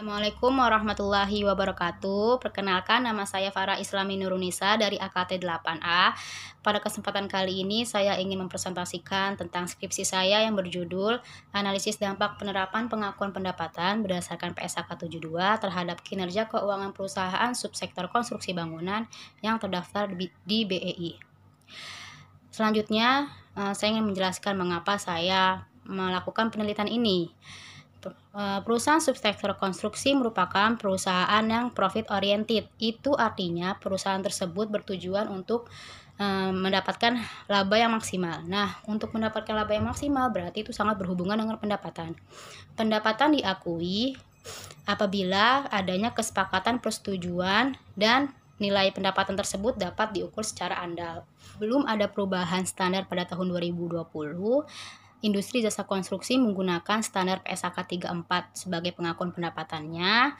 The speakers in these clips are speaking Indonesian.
Assalamualaikum warahmatullahi wabarakatuh. Perkenalkan, nama saya Farah Islami Nurunisa dari AKT 8A. Pada kesempatan kali ini saya ingin mempresentasikan tentang skripsi saya yang berjudul Analisis Dampak Penerapan Pengakuan Pendapatan berdasarkan PSAK 72 terhadap kinerja keuangan perusahaan subsektor konstruksi bangunan yang terdaftar di BEI. Selanjutnya, saya ingin menjelaskan mengapa saya melakukan penelitian ini. Perusahaan subsektor konstruksi merupakan perusahaan yang profit oriented. Itu artinya perusahaan tersebut bertujuan untuk mendapatkan laba yang maksimal. Nah, untuk mendapatkan laba yang maksimal berarti itu sangat berhubungan dengan pendapatan. Pendapatan diakui apabila adanya kesepakatan persetujuan dan nilai pendapatan tersebut dapat diukur secara andal. Belum ada perubahan standar pada tahun 2020. Industri jasa konstruksi menggunakan standar PSAK 34 sebagai pengakuan pendapatannya,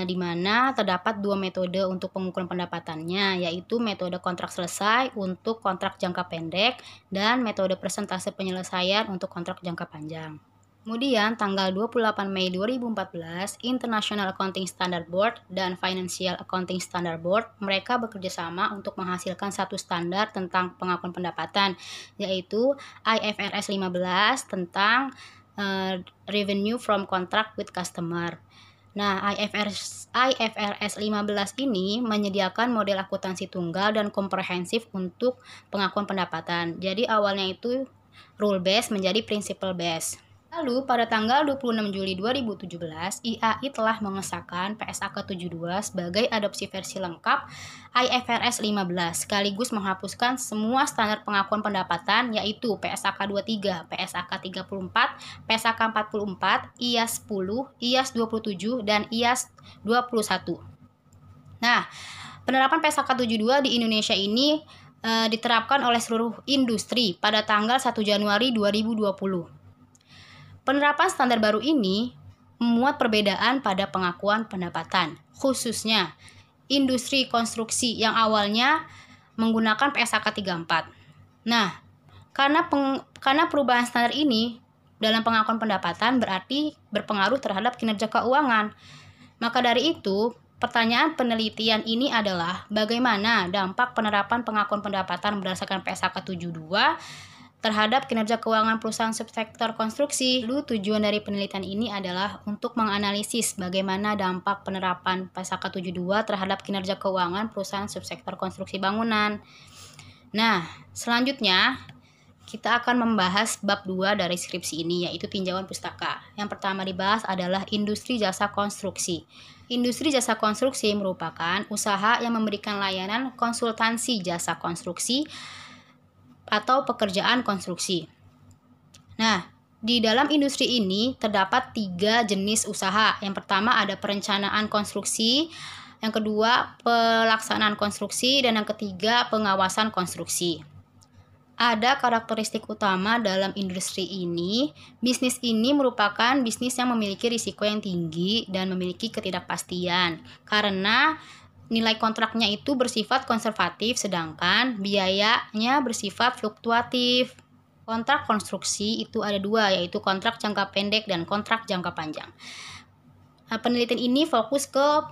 di mana terdapat dua metode untuk pengukuran pendapatannya, yaitu metode kontrak selesai untuk kontrak jangka pendek dan metode persentase penyelesaian untuk kontrak jangka panjang. Kemudian, tanggal 28 Mei 2014, International Accounting Standard Board dan Financial Accounting Standard Board mereka bekerja sama untuk menghasilkan satu standar tentang pengakuan pendapatan, yaitu IFRS 15 tentang Revenue from Contract with Customer. Nah, IFRS 15 ini menyediakan model akuntansi tunggal dan komprehensif untuk pengakuan pendapatan. Jadi awalnya itu rule based menjadi principle based. Lalu, pada tanggal 26 Juli 2017, IAI telah mengesahkan PSAK 72 sebagai adopsi versi lengkap IFRS 15, sekaligus menghapuskan semua standar pengakuan pendapatan, yaitu PSAK 23, PSAK 34, PSAK 44, IAS 10, IAS 27, dan IAS 21. Nah, penerapan PSAK 72 di Indonesia ini diterapkan oleh seluruh industri pada tanggal 1 Januari 2020. Penerapan standar baru ini memuat perbedaan pada pengakuan pendapatan, khususnya industri konstruksi yang awalnya menggunakan PSAK 34. Nah, karena perubahan standar ini dalam pengakuan pendapatan berarti berpengaruh terhadap kinerja keuangan. Maka dari itu, pertanyaan penelitian ini adalah bagaimana dampak penerapan pengakuan pendapatan berdasarkan PSAK 72 terhadap kinerja keuangan perusahaan subsektor konstruksi. Lalu tujuan dari penelitian ini adalah untuk menganalisis bagaimana dampak penerapan PSAK 72 terhadap kinerja keuangan perusahaan subsektor konstruksi bangunan. Nah, selanjutnya kita akan membahas bab 2 dari skripsi ini, yaitu tinjauan pustaka. Yang pertama dibahas adalah industri jasa konstruksi. Industri jasa konstruksi merupakan usaha yang memberikan layanan konsultansi jasa konstruksi atau pekerjaan konstruksi. Nah, di dalam industri ini terdapat 3 jenis usaha. Yang pertama ada perencanaan konstruksi, yang kedua pelaksanaan konstruksi, dan yang ketiga pengawasan konstruksi. Ada karakteristik utama dalam industri ini. Bisnis ini merupakan bisnis yang memiliki risiko yang tinggi dan memiliki ketidakpastian karena nilai kontraknya itu bersifat konservatif, sedangkan biayanya bersifat fluktuatif. Kontrak konstruksi itu ada 2, yaitu kontrak jangka pendek dan kontrak jangka panjang. Nah, penelitian ini fokus ke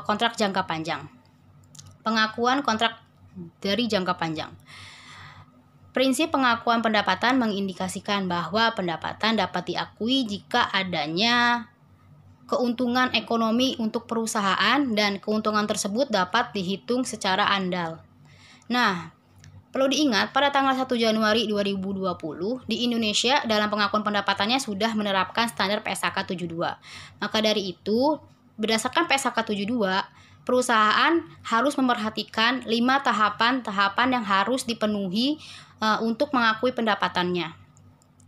kontrak jangka panjang. Pengakuan kontrak dari jangka panjang. Prinsip pengakuan pendapatan mengindikasikan bahwa pendapatan dapat diakui jika adanya keuntungan ekonomi untuk perusahaan dan keuntungan tersebut dapat dihitung secara andal. Nah, perlu diingat pada tanggal 1 Januari 2020 di Indonesia dalam pengakuan pendapatannya sudah menerapkan standar PSAK 72. Maka dari itu, berdasarkan PSAK 72, perusahaan harus memperhatikan 5 tahapan-tahapan yang harus dipenuhi untuk mengakui pendapatannya.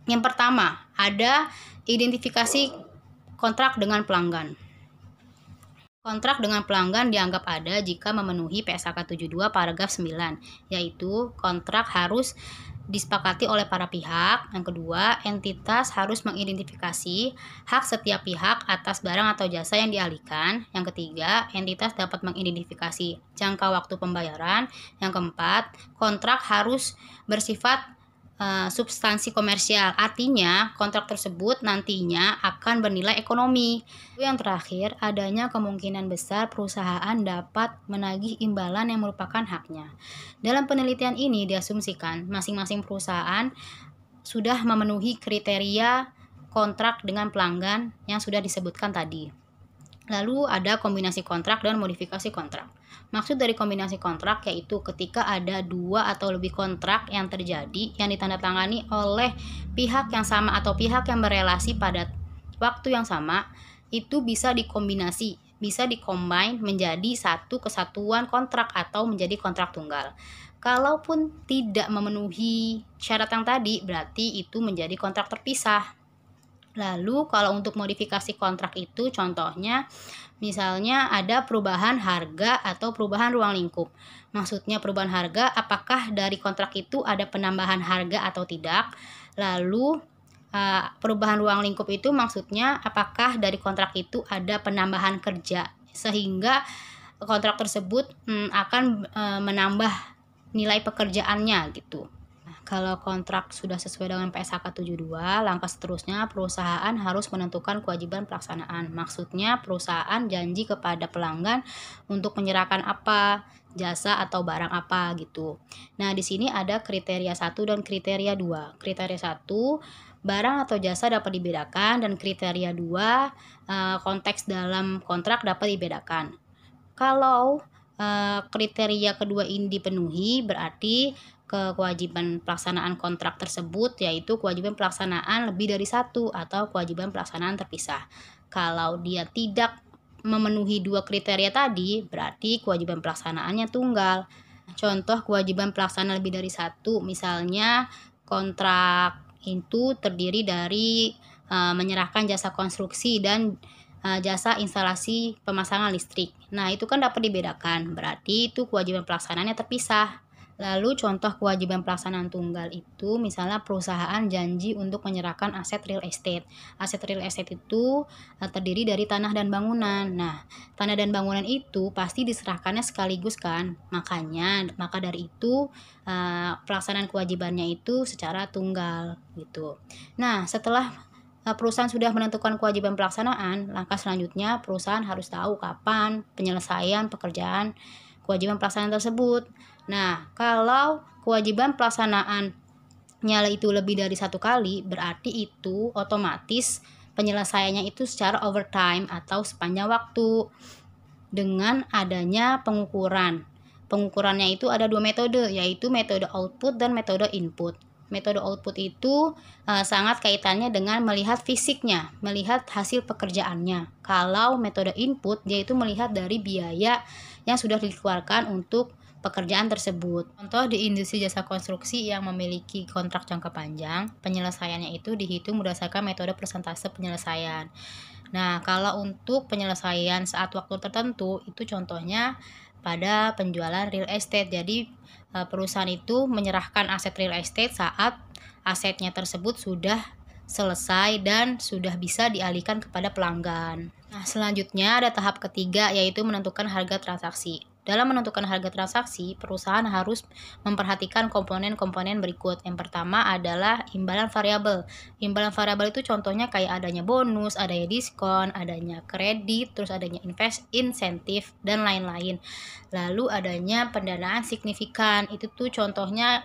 Yang pertama, ada identifikasi kontrak dengan pelanggan. Kontrak dengan pelanggan dianggap ada jika memenuhi PSAK 72 paragraf 9, yaitu kontrak harus disepakati oleh para pihak. Yang kedua, entitas harus mengidentifikasi hak setiap pihak atas barang atau jasa yang dialihkan. Yang ketiga, entitas dapat mengidentifikasi jangka waktu pembayaran. Yang keempat, kontrak harus bersifat substansi komersial. Artinya kontrak tersebut nantinya akan bernilai ekonomi. Yang terakhir, adanya kemungkinan besar perusahaan dapat menagih imbalan yang merupakan haknya. Dalam penelitian ini diasumsikan masing-masing perusahaan sudah memenuhi kriteria kontrak dengan pelanggan yang sudah disebutkan tadi. Lalu ada kombinasi kontrak dan modifikasi kontrak. Maksud dari kombinasi kontrak yaitu ketika ada dua atau lebih kontrak yang terjadi yang ditandatangani oleh pihak yang sama atau pihak yang berelasi pada waktu yang sama, itu bisa dikombinasi, bisa dikombine menjadi satu kesatuan kontrak atau menjadi kontrak tunggal. Kalaupun tidak memenuhi syarat yang tadi, berarti itu menjadi kontrak terpisah. Lalu kalau untuk modifikasi kontrak itu contohnya misalnya ada perubahan harga atau perubahan ruang lingkup. Maksudnya perubahan harga, apakah dari kontrak itu ada penambahan harga atau tidak. Lalu perubahan ruang lingkup itu maksudnya apakah dari kontrak itu ada penambahan kerja sehingga kontrak tersebut akan menambah nilai pekerjaannya gitu. Kalau kontrak sudah sesuai dengan PSHK 72, langkah seterusnya perusahaan harus menentukan kewajiban pelaksanaan. Maksudnya perusahaan janji kepada pelanggan untuk menyerahkan apa, jasa atau barang apa gitu. Nah, di sini ada kriteria 1 dan kriteria 2. Kriteria 1, barang atau jasa dapat dibedakan, dan kriteria 2, konteks dalam kontrak dapat dibedakan. Kalau kriteria kedua ini dipenuhi, berarti kewajiban pelaksanaan kontrak tersebut yaitu kewajiban pelaksanaan lebih dari satu atau kewajiban pelaksanaan terpisah. Kalau dia tidak memenuhi dua kriteria tadi, berarti kewajiban pelaksanaannya tunggal. Contoh kewajiban pelaksanaan lebih dari satu, misalnya kontrak itu terdiri dari menyerahkan jasa konstruksi dan jasa instalasi pemasangan listrik. Nah, itu kan dapat dibedakan, berarti itu kewajiban pelaksanaannya terpisah. Lalu contoh kewajiban pelaksanaan tunggal itu misalnya perusahaan janji untuk menyerahkan aset real estate. Aset real estate itu terdiri dari tanah dan bangunan. Nah, tanah dan bangunan itu pasti diserahkannya sekaligus kan. Maka dari itu pelaksanaan kewajibannya itu secara tunggal gitu. Nah, setelah perusahaan sudah menentukan kewajiban pelaksanaan, langkah selanjutnya perusahaan harus tahu kapan penyelesaian pekerjaan kewajiban pelaksanaan tersebut. Nah, kalau kewajiban pelaksanaannya itu lebih dari satu kali, berarti itu otomatis penyelesaiannya itu secara overtime atau sepanjang waktu dengan adanya pengukuran. Pengukurannya itu ada dua metode, yaitu metode output dan metode input. Metode output itu sangat kaitannya dengan melihat fisiknya, melihat hasil pekerjaannya. Kalau metode input, dia itu melihat dari biaya yang sudah dikeluarkan untuk pekerjaan tersebut. Contoh di industri jasa konstruksi yang memiliki kontrak jangka panjang, penyelesaiannya itu dihitung berdasarkan metode persentase penyelesaian. Nah, kalau untuk penyelesaian saat waktu tertentu, itu contohnya pada penjualan real estate. Jadi, perusahaan itu menyerahkan aset real estate saat asetnya tersebut sudah selesai dan sudah bisa dialihkan kepada pelanggan. Nah, selanjutnya ada tahap ketiga yaitu menentukan harga transaksi. Dalam menentukan harga transaksi, perusahaan harus memperhatikan komponen-komponen berikut. Yang pertama adalah imbalan variabel. Imbalan variabel itu contohnya kayak adanya bonus, adanya diskon, adanya kredit, terus adanya insentif, dan lain-lain. Lalu adanya pendanaan signifikan. Itu tuh contohnya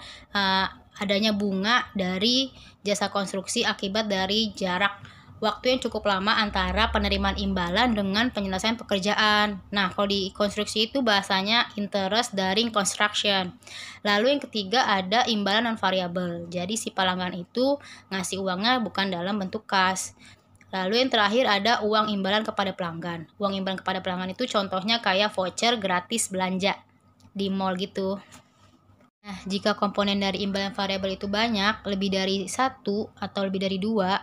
adanya bunga dari jasa konstruksi akibat dari jarak waktu yang cukup lama antara penerimaan imbalan dengan penyelesaian pekerjaan. Nah, kalau di konstruksi itu bahasanya interest during construction. Lalu yang ketiga ada imbalan non variabel. Jadi si pelanggan itu ngasih uangnya bukan dalam bentuk kas. Lalu yang terakhir ada uang imbalan kepada pelanggan. Uang imbalan kepada pelanggan itu contohnya kayak voucher gratis belanja di mall gitu. Nah, jika komponen dari imbalan variabel itu banyak, lebih dari satu atau lebih dari dua,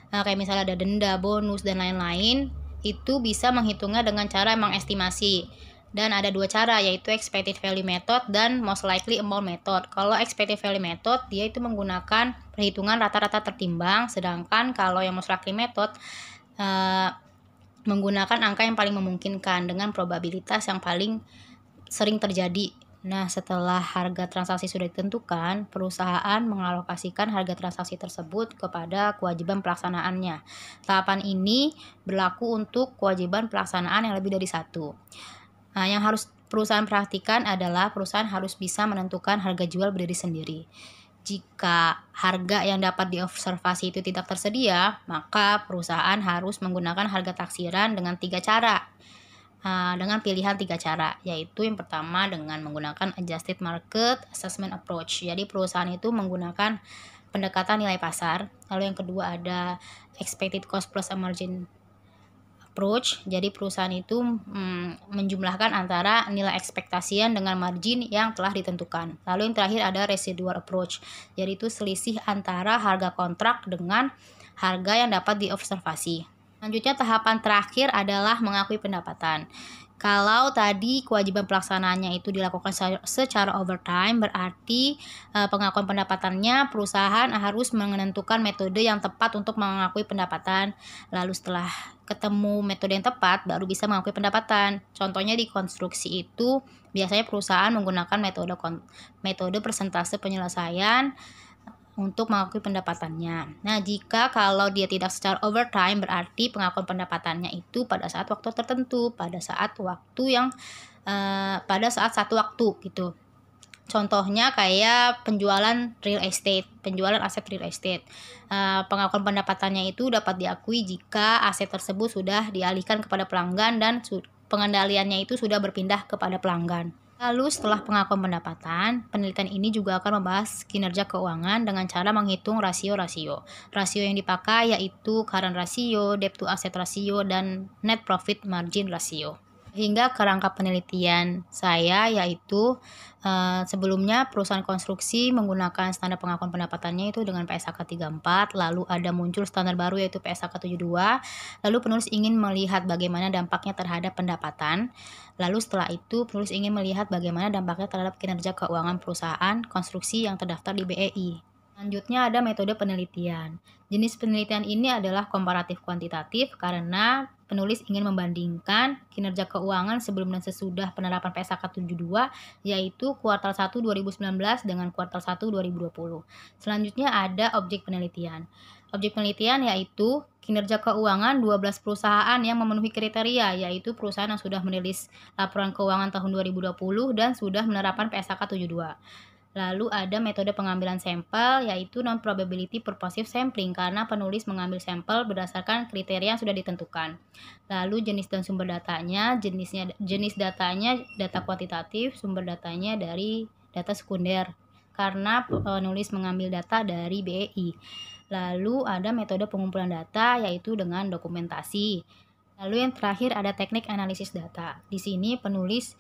kayak misalnya ada denda, bonus, dan lain-lain, itu bisa menghitungnya dengan cara mengestimasi. Dan ada dua cara, yaitu expected value method dan most likely amount method. Kalau expected value method, dia itu menggunakan perhitungan rata-rata tertimbang, sedangkan kalau yang most likely method menggunakan angka yang paling memungkinkan dengan probabilitas yang paling sering terjadi. Nah, setelah harga transaksi sudah ditentukan, perusahaan mengalokasikan harga transaksi tersebut kepada kewajiban pelaksanaannya. Tahapan ini berlaku untuk kewajiban pelaksanaan yang lebih dari satu. Nah, yang harus perusahaan perhatikan adalah perusahaan harus bisa menentukan harga jual berdiri sendiri. Jika harga yang dapat diobservasi itu tidak tersedia, maka perusahaan harus menggunakan harga taksiran dengan tiga cara. Dengan pilihan tiga cara, yaitu yang pertama dengan menggunakan adjusted market assessment approach. Jadi perusahaan itu menggunakan pendekatan nilai pasar. Lalu yang kedua ada expected cost plus a margin approach. Jadi perusahaan itu menjumlahkan antara nilai ekspektasian dengan margin yang telah ditentukan. Lalu yang terakhir ada residual approach. Jadi itu selisih antara harga kontrak dengan harga yang dapat diobservasi. Selanjutnya tahapan terakhir adalah mengakui pendapatan. Kalau tadi kewajiban pelaksanaannya itu dilakukan secara overtime, berarti pengakuan pendapatannya perusahaan harus menentukan metode yang tepat untuk mengakui pendapatan. Lalu setelah ketemu metode yang tepat, baru bisa mengakui pendapatan. Contohnya di konstruksi itu biasanya perusahaan menggunakan metode persentase penyelesaian untuk mengakui pendapatannya. Nah, jika kalau dia tidak secara overtime, berarti pengakuan pendapatannya itu pada saat waktu tertentu, pada saat satu waktu gitu. Contohnya kayak penjualan real estate, penjualan aset real estate. Pengakuan pendapatannya itu dapat diakui jika aset tersebut sudah dialihkan kepada pelanggan dan pengendaliannya itu sudah berpindah kepada pelanggan. Lalu setelah pengakuan pendapatan, penelitian ini juga akan membahas kinerja keuangan dengan cara menghitung rasio-rasio. Rasio yang dipakai yaitu current ratio, debt to asset ratio, dan net profit margin ratio. Hingga kerangka penelitian saya yaitu sebelumnya perusahaan konstruksi menggunakan standar pengakuan pendapatannya itu dengan PSAK 34, lalu ada muncul standar baru yaitu PSAK 72, lalu penulis ingin melihat bagaimana dampaknya terhadap pendapatan, lalu setelah itu penulis ingin melihat bagaimana dampaknya terhadap kinerja keuangan perusahaan konstruksi yang terdaftar di BEI. Selanjutnya ada metode penelitian. Jenis penelitian ini adalah komparatif kuantitatif karena penulis ingin membandingkan kinerja keuangan sebelum dan sesudah penerapan PSAK 72 yaitu kuartal 1 2019 dengan kuartal 1 2020. Selanjutnya ada objek penelitian. Objek penelitian yaitu kinerja keuangan 12 perusahaan yang memenuhi kriteria, yaitu perusahaan yang sudah merilis laporan keuangan tahun 2020 dan sudah menerapkan PSAK 72. Lalu ada metode pengambilan sampel yaitu non-probability purposive sampling karena penulis mengambil sampel berdasarkan kriteria yang sudah ditentukan. Lalu jenis dan sumber datanya, jenis datanya data kuantitatif, sumber datanya dari data sekunder karena penulis mengambil data dari BEI. Lalu ada metode pengumpulan data yaitu dengan dokumentasi. Lalu yang terakhir ada teknik analisis data. Di sini penulis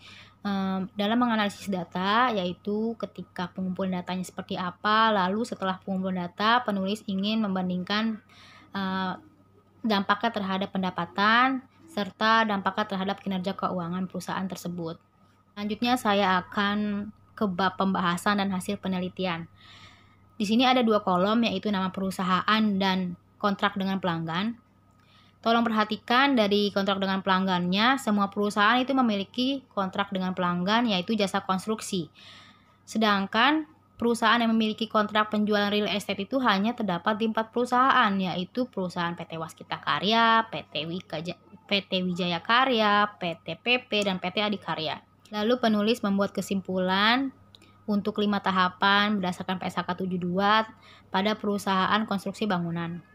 dalam menganalisis data yaitu ketika pengumpulan datanya seperti apa, lalu setelah pengumpulan data penulis ingin membandingkan dampaknya terhadap pendapatan serta dampaknya terhadap kinerja keuangan perusahaan tersebut. Selanjutnya saya akan ke bab pembahasan dan hasil penelitian. Di sini ada dua kolom yaitu nama perusahaan dan kontrak dengan pelanggan. Tolong perhatikan dari kontrak dengan pelanggannya, semua perusahaan itu memiliki kontrak dengan pelanggan yaitu jasa konstruksi. Sedangkan perusahaan yang memiliki kontrak penjualan real estate itu hanya terdapat di 4 perusahaan yaitu perusahaan PT Waskita Karya, PT Wijaya Karya, PT PP, dan PT Adikarya. Lalu penulis membuat kesimpulan untuk 5 tahapan berdasarkan PSAK 72 pada perusahaan konstruksi bangunan.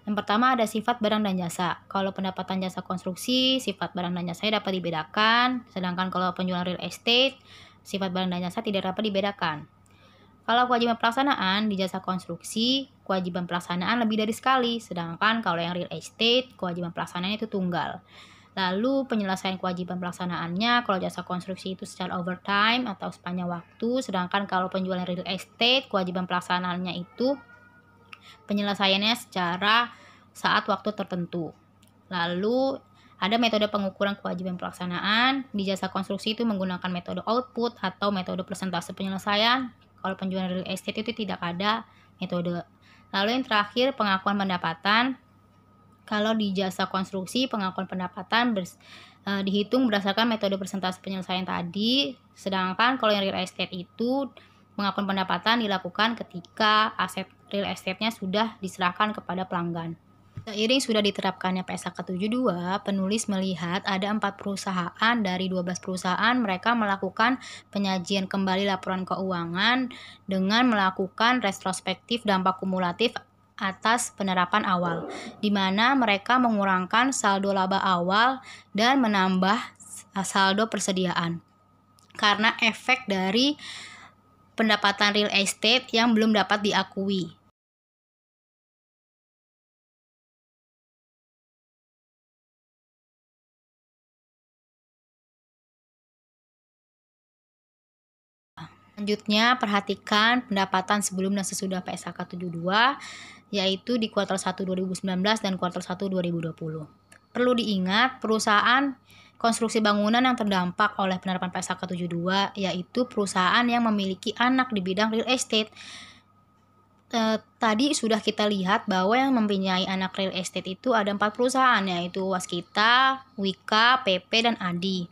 Yang pertama ada sifat barang dan jasa. Kalau pendapatan jasa konstruksi, sifat barang dan jasa dapat dibedakan. Sedangkan kalau penjualan real estate, sifat barang dan jasa tidak dapat dibedakan. Kalau kewajiban pelaksanaan di jasa konstruksi, kewajiban pelaksanaan lebih dari sekali. Sedangkan kalau yang real estate, kewajiban pelaksanaan itu tunggal. Lalu penyelesaian kewajiban pelaksanaannya, kalau jasa konstruksi itu secara overtime atau sepanjang waktu. Sedangkan kalau penjualan real estate, kewajiban pelaksanaannya itu penyelesaiannya secara saat waktu tertentu. Lalu ada metode pengukuran kewajiban pelaksanaan. Di jasa konstruksi itu menggunakan metode output atau metode persentase penyelesaian. Kalau penjualan real estate itu tidak ada metode. Lalu yang terakhir pengakuan pendapatan. Kalau di jasa konstruksi, pengakuan pendapatan dihitung berdasarkan metode persentase penyelesaian tadi, sedangkan kalau yang real estate itu pengakuan pendapatan dilakukan ketika aset real estate-nya sudah diserahkan kepada pelanggan. Seiring sudah diterapkannya PSAK 72, penulis melihat ada 4 perusahaan dari 12 perusahaan mereka melakukan penyajian kembali laporan keuangan dengan melakukan retrospektif dampak kumulatif atas penerapan awal, di mana mereka mengurangkan saldo laba awal dan menambah saldo persediaan. Karena efek dari pendapatan real estate yang belum dapat diakui. Selanjutnya, perhatikan pendapatan sebelum dan sesudah PSAK 72, yaitu di kuartal 1 2019 dan kuartal 1 2020. Perlu diingat, perusahaan konstruksi bangunan yang terdampak oleh penerapan PSAK 72, yaitu perusahaan yang memiliki anak di bidang real estate. Tadi sudah kita lihat bahwa yang mempunyai anak real estate itu ada 4 perusahaan, yaitu Waskita, Wika, PP, dan Adi.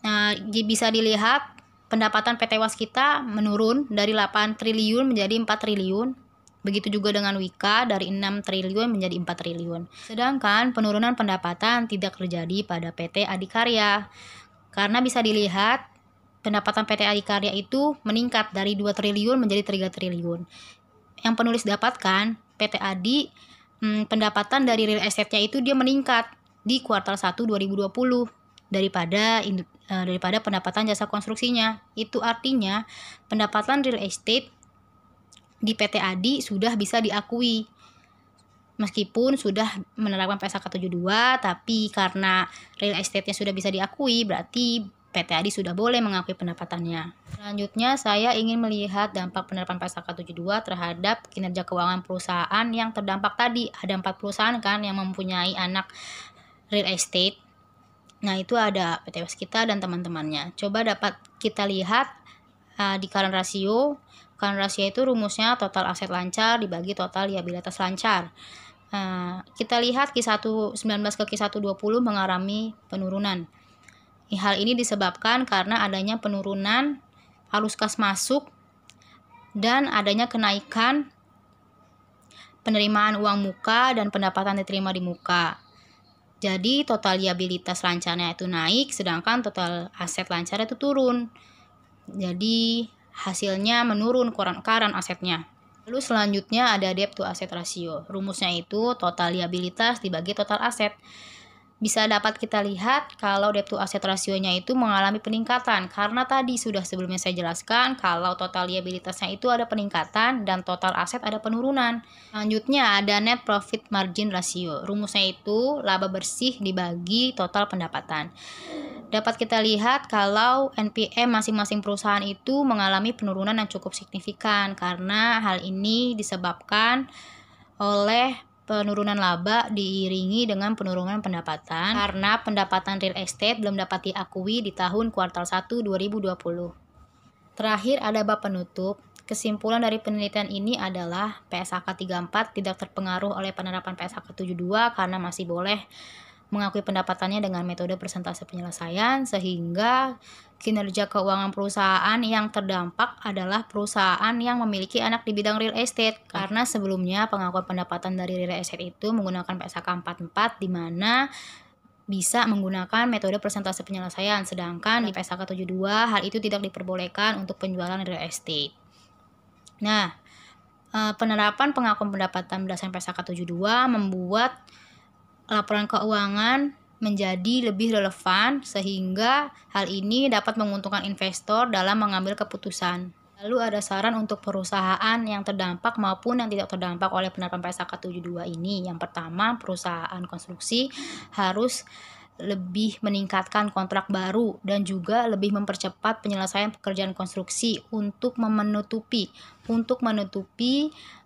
Nah, bisa dilihat pendapatan PT Waskita menurun dari 8 triliun menjadi 4 triliun. Begitu juga dengan Wika dari 6 triliun menjadi 4 triliun. Sedangkan penurunan pendapatan tidak terjadi pada PT Adikarya. Karena bisa dilihat pendapatan PT Adikarya itu meningkat dari 2 triliun menjadi 3 triliun. Yang penulis dapatkan, PT Adi pendapatan dari real estate-nya itu dia meningkat di kuartal 1 2020 daripada pendapatan jasa konstruksinya. Itu artinya pendapatan real estate di PT Adi sudah bisa diakui. Meskipun sudah menerapkan PSAK 72, tapi karena real estate-nya sudah bisa diakui, berarti PT Adi sudah boleh mengakui pendapatannya. Selanjutnya, saya ingin melihat dampak penerapan PSAK 72 terhadap kinerja keuangan perusahaan yang terdampak tadi. Ada 4 perusahaan kan yang mempunyai anak real estate. Nah, itu ada PT Waskita dan teman-temannya. Coba dapat kita lihat di current ratio. Current ratio itu rumusnya total aset lancar dibagi total liabilitas lancar. Kita lihat Q1 19 ke Q1 20 mengalami penurunan. Hal ini disebabkan karena adanya penurunan arus kas masuk dan adanya kenaikan penerimaan uang muka dan pendapatan diterima di muka. Jadi total liabilitas lancarnya itu naik, sedangkan total aset lancar itu turun. Jadi hasilnya menurun current asetnya. Lalu selanjutnya ada debt to asset ratio. Rumusnya itu total liabilitas dibagi total aset. Bisa dapat kita lihat kalau debt to asset rasionya itu mengalami peningkatan karena tadi sudah sebelumnya saya jelaskan kalau total liabilitasnya itu ada peningkatan dan total aset ada penurunan. Selanjutnya ada net profit margin ratio. Rumusnya itu laba bersih dibagi total pendapatan. Dapat kita lihat kalau NPM masing-masing perusahaan itu mengalami penurunan yang cukup signifikan karena hal ini disebabkan oleh penurunan laba diiringi dengan penurunan pendapatan karena pendapatan real estate belum dapat diakui di tahun kuartal 1 2020. Terakhir ada bab penutup. Kesimpulan dari penelitian ini adalah PSAK 34 tidak terpengaruh oleh penerapan PSAK 72 karena masih boleh mengakui pendapatannya dengan metode persentase penyelesaian, sehingga kinerja keuangan perusahaan yang terdampak adalah perusahaan yang memiliki anak di bidang real estate. Karena sebelumnya pengakuan pendapatan dari real estate itu menggunakan PSAK 44 di mana bisa menggunakan metode persentase penyelesaian, sedangkan di PSAK 72 hal itu tidak diperbolehkan untuk penjualan real estate. Nah, penerapan pengakuan pendapatan berdasarkan PSAK 72 membuat laporan keuangan menjadi lebih relevan sehingga hal ini dapat menguntungkan investor dalam mengambil keputusan. Lalu ada saran untuk perusahaan yang terdampak maupun yang tidak terdampak oleh penerapan PSAK 72 ini. Yang pertama, perusahaan konstruksi harus lebih meningkatkan kontrak baru dan juga lebih mempercepat penyelesaian pekerjaan konstruksi untuk menutupi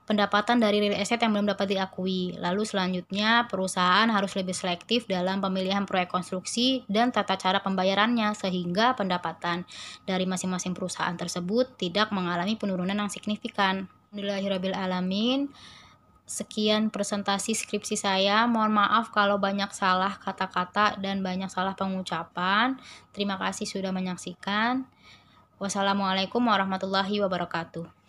pendapatan dari real estate yang belum dapat diakui. Lalu selanjutnya, perusahaan harus lebih selektif dalam pemilihan proyek konstruksi dan tata cara pembayarannya sehingga pendapatan dari masing-masing perusahaan tersebut tidak mengalami penurunan yang signifikan. Alhamdulillahirabbil alamin. Sekian presentasi skripsi saya. Mohon maaf kalau banyak salah kata-kata dan banyak salah pengucapan. Terima kasih sudah menyaksikan. Wassalamualaikum warahmatullahi wabarakatuh.